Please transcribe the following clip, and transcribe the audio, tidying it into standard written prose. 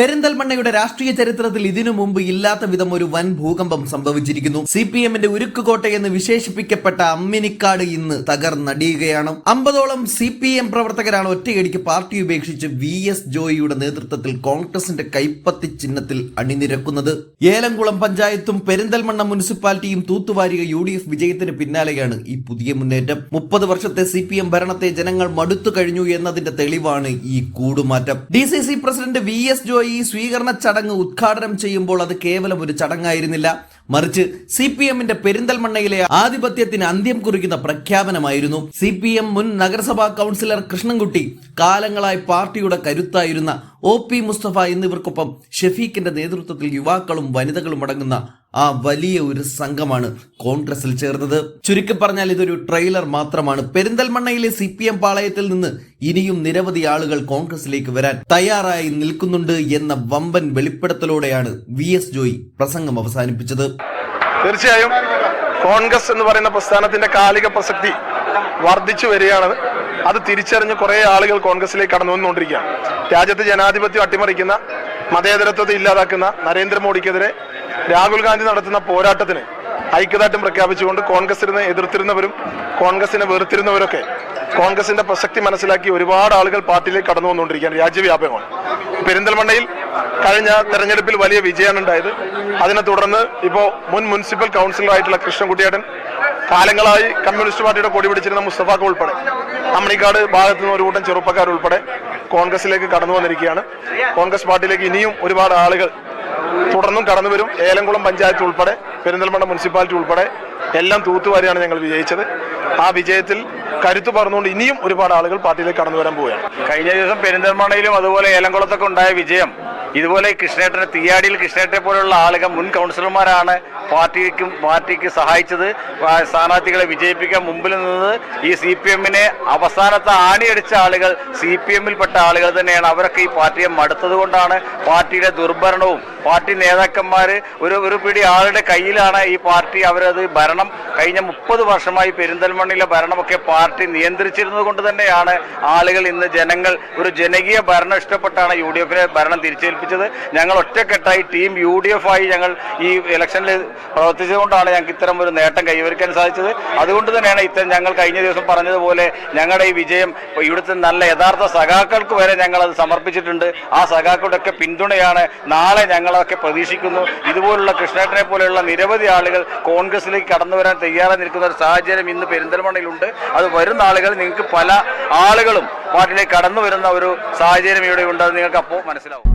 പെരിന്തൽമണ്ണയുടെ രാഷ്ട്രീയ ചരിത്രത്തിൽ ഇതിനു മുമ്പ് ഇല്ലാത്ത വിധം ഒരു വൻ ഭൂകമ്പം സംഭവിച്ചിരിക്കുന്നു. CPM-ന്റെ ഉരുക്കുകോട്ടയെന്ന് വിശേഷിപ്പിക്കപ്പെട്ട അമ്മിനിക്കാട് ഇന്ന് തകർന്നടിയുകയാണ്. 50ഓളം CPM പ്രവർത്തകരാണ് ഒറ്റയടിക്ക് പാർട്ടി ഉപേക്ഷിച്ച് VS ജോയിയുടെ നേതൃത്വത്തിൽ കോൺഗ്രസിന്റെ കൈപ്പത്തി ചിഹ്നത്തിൽ അണിനിരക്കുന്നത്. ഏലംകുളം പഞ്ചായത്തും പെരിന്തൽമണ്ണ മുനിസിപ്പാലിറ്റിയും തൂത്തുവാരിയ UDF വിജയത്തിന് പിന്നാലെയാണ് ഈ പുതിയ മുന്നേറ്റം. 30 വർഷത്തെ CPM ഭരണത്തെ ജനങ്ങൾ മടുത്തു കഴിഞ്ഞു എന്നതിന്റെ തെളിവാണ് ഈ കൂടുമാറ്റം. DCC പ്രസിഡന്റ് VS ജോയി ഈ സ്വീകരണ ചടങ്ങ് ഉദ്ഘാടനം ചെയ്യുമ്പോൾ അത് കേവലം ഒരു ചടങ്ങായിരുന്നില്ല, മറിച്ച് CPM-ന്റെ പെരിന്തൽമണ്ണയിലെ ആധിപത്യത്തിന് അന്ത്യം കുറിക്കുന്ന പ്രഖ്യാപനമായിരുന്നു. CPM മുൻ നഗരസഭാ കൗൺസിലർ കൃഷ്ണൻകുട്ടി, കാലങ്ങളായി പാർട്ടിയുടെ കരുത്തായിരുന്ന OP മുസ്തഫ എന്നിവർക്കൊപ്പം ഷെഫീഖിന്റെ നേതൃത്വത്തിൽ യുവാക്കളും വനിതകളും അടങ്ങുന്ന ആ വലിയ ഒരു സംഘമാണ് കോൺഗ്രസിൽ ചേർന്നത്. ചുരുക്കി പറഞ്ഞാൽ ഇതൊരു ട്രെയിലർ മാത്രമാണ്. പെരിന്തൽമണ്ണയിലെ CPM പാളയത്തിൽ നിന്ന് ഇനിയും നിരവധി ആളുകൾ കോൺഗ്രസിലേക്ക് വരാൻ തയ്യാറായി നിൽക്കുന്നുണ്ട് എന്ന വമ്പൻ വെളിപ്പെടുത്തലോടെയാണ് VS ജോയി പ്രസംഗം അവസാനിപ്പിച്ചത്. തീർച്ചയായും കോൺഗ്രസ് എന്ന് പറയുന്ന പ്രസ്ഥാനത്തിന്റെ കാലിക പ്രസക്തി വർദ്ധിച്ചു വരികയാണ്. അത് തിരിച്ചറിഞ്ഞ് കുറെ ആളുകൾ കോൺഗ്രസിലേക്ക് കടന്നു വന്നുകൊണ്ടിരിക്കുകയാണ്. രാജ്യത്തെ ജനാധിപത്യം അട്ടിമറിക്കുന്ന, മതേതരത്വത്തെ ഇല്ലാതാക്കുന്ന നരേന്ദ്രമോദിക്കെതിരെ രാഹുൽ ഗാന്ധി നടത്തുന്ന പോരാട്ടത്തിന് ഐക്യദാർഢ്യം പ്രഖ്യാപിച്ചുകൊണ്ട് കോൺഗ്രസിനെ എതിർത്തിരുന്നവരും കോൺഗ്രസിനെ വെറുത്തിരുന്നവരൊക്കെ കോൺഗ്രസിന്റെ പ്രസക്തി മനസ്സിലാക്കി ഒരുപാട് ആളുകൾ പാർട്ടിയിലേക്ക് കടന്നു വന്നുകൊണ്ടിരിക്കുകയാണ്. രാജ്യവ്യാപകമാണ്. പെരിന്തൽമണ്ണയിൽ കഴിഞ്ഞ തെരഞ്ഞെടുപ്പിൽ വലിയ വിജയമാണ് ഉണ്ടായത്. അതിനെ തുടർന്ന് ഇപ്പോൾ മുൻ മുനിസിപ്പൽ കൗൺസിലറായിട്ടുള്ള കൃഷ്ണൻകുട്ടിയേട്ടൻ, കാലങ്ങളായി കമ്മ്യൂണിസ്റ്റ് പാർട്ടിയുടെ കൊടി പിടിച്ചിരുന്ന മുസ്തഫാക്ക ഉൾപ്പെടെ, അമ്മിണിക്കാട് ഭാഗത്തു നിന്ന് ഒരു കൂട്ടം ചെറുപ്പക്കാരുൾപ്പെടെ കോൺഗ്രസിലേക്ക് കടന്നു വന്നിരിക്കുകയാണ്. കോൺഗ്രസ് പാർട്ടിയിലേക്ക് ഇനിയും ഒരുപാട് ആളുകൾ തുടർന്നും കടന്നു വരും. ഏലംകുളം പഞ്ചായത്ത് ഉൾപ്പെടെ പെരിന്തൽമണ്ണ മുനിസിപ്പാലിറ്റി ഉൾപ്പെടെ എല്ലാം തൂത്തുവാരിയാണ് ഞങ്ങൾ വിജയിച്ചത്. ആ വിജയത്തിൽ കരുത്തു പറഞ്ഞുകൊണ്ട് ഇനിയും ഒരുപാട് ആളുകൾ പാർട്ടിയിലേക്ക് കടന്നു വരാൻ പോവുകയാണ്. കഴിഞ്ഞ ദിവസം പെരിന്തൽമണ്ണയിലും അതുപോലെ ഏലംകുളത്തൊക്കെ ഉണ്ടായ വിജയം, ഇതുപോലെ കൃഷ്ണേട്ടനെ, തീയാടിയിൽ കൃഷ്ണേട്ടനെ പോലുള്ള ആളുകൾ മുൻ കൗൺസിലർമാരാണ് പാർട്ടിക്ക് സഹായിച്ചത്, സ്ഥാനാർത്ഥികളെ വിജയിപ്പിക്കാൻ മുമ്പിൽ നിന്നത്. ഈ CPM-നെ അവസാനത്തെ ആണിയടിച്ച ആളുകൾ CPM-ൽപ്പെട്ട ആളുകൾ തന്നെയാണ്. അവരൊക്കെ ഈ പാർട്ടിയെ മടുത്തത് കൊണ്ടാണ് പാർട്ടിയുടെ ദുർഭരണവും പാർട്ടി നേതാക്കന്മാർ ഒരു പിടി ആളുടെ കയ്യിലാണ് ഈ പാർട്ടി. അവരത് ഭരണം കഴിഞ്ഞ 30 വർഷമായി പെരിന്തൽമണ്ണയിലെ ഭരണമൊക്കെ പാർട്ടി നിയന്ത്രിച്ചിരുന്നത് കൊണ്ട് തന്നെയാണ് ആളുകൾ ഇന്ന് ജനങ്ങൾ ഒരു ജനകീയ ഭരണം ഇഷ്ടപ്പെട്ടാണ് UDF-നെ ഭരണം തിരിച്ചേൽപ്പിച്ചത്. ഞങ്ങൾ ഒറ്റക്കെട്ടായി ടീം UDF ആയി ഞങ്ങൾ ഈ ഇലക്ഷനിൽ പ്രവർത്തിച്ചതുകൊണ്ടാണ് ഞങ്ങൾക്ക് ഇത്തരം ഒരു നേട്ടം കൈവരിക്കാൻ സാധിച്ചത്. അതുകൊണ്ട് തന്നെയാണ് ഞങ്ങൾ കഴിഞ്ഞ ദിവസം പറഞ്ഞതുപോലെ ഞങ്ങളുടെ ഈ വിജയം ഇവിടുത്തെ നല്ല യഥാർത്ഥ സഖാക്കൾക്ക് വരെ ഞങ്ങൾ അത് സമർപ്പിച്ചിട്ടുണ്ട്. ആ സഖാക്കളുടെ ഒക്കെ പിന്തുണയാണ് നാളെ ഞങ്ങളൊക്കെ പ്രതീക്ഷിക്കുന്നു. ഇതുപോലുള്ള കൃഷ്ണേട്ടനെ പോലെയുള്ള നിരവധി ആളുകൾ കോൺഗ്രസിലേക്ക് കടന്നു വരാൻ തയ്യാറായി നിൽക്കുന്ന ഒരു സാഹചര്യം ഇന്ന് പെരിന്തൽമണ്ണയിലുണ്ട്. അത് വരുന്ന ആളുകൾ, നിങ്ങൾക്ക് പല ആളുകളും പാർട്ടിയിലേക്ക് കടന്നു വരുന്ന ഒരു സാഹചര്യം ഇവിടെ ഉണ്ട്. അത് നിങ്ങൾക്ക് അപ്പോൾ മനസ്സിലാവും.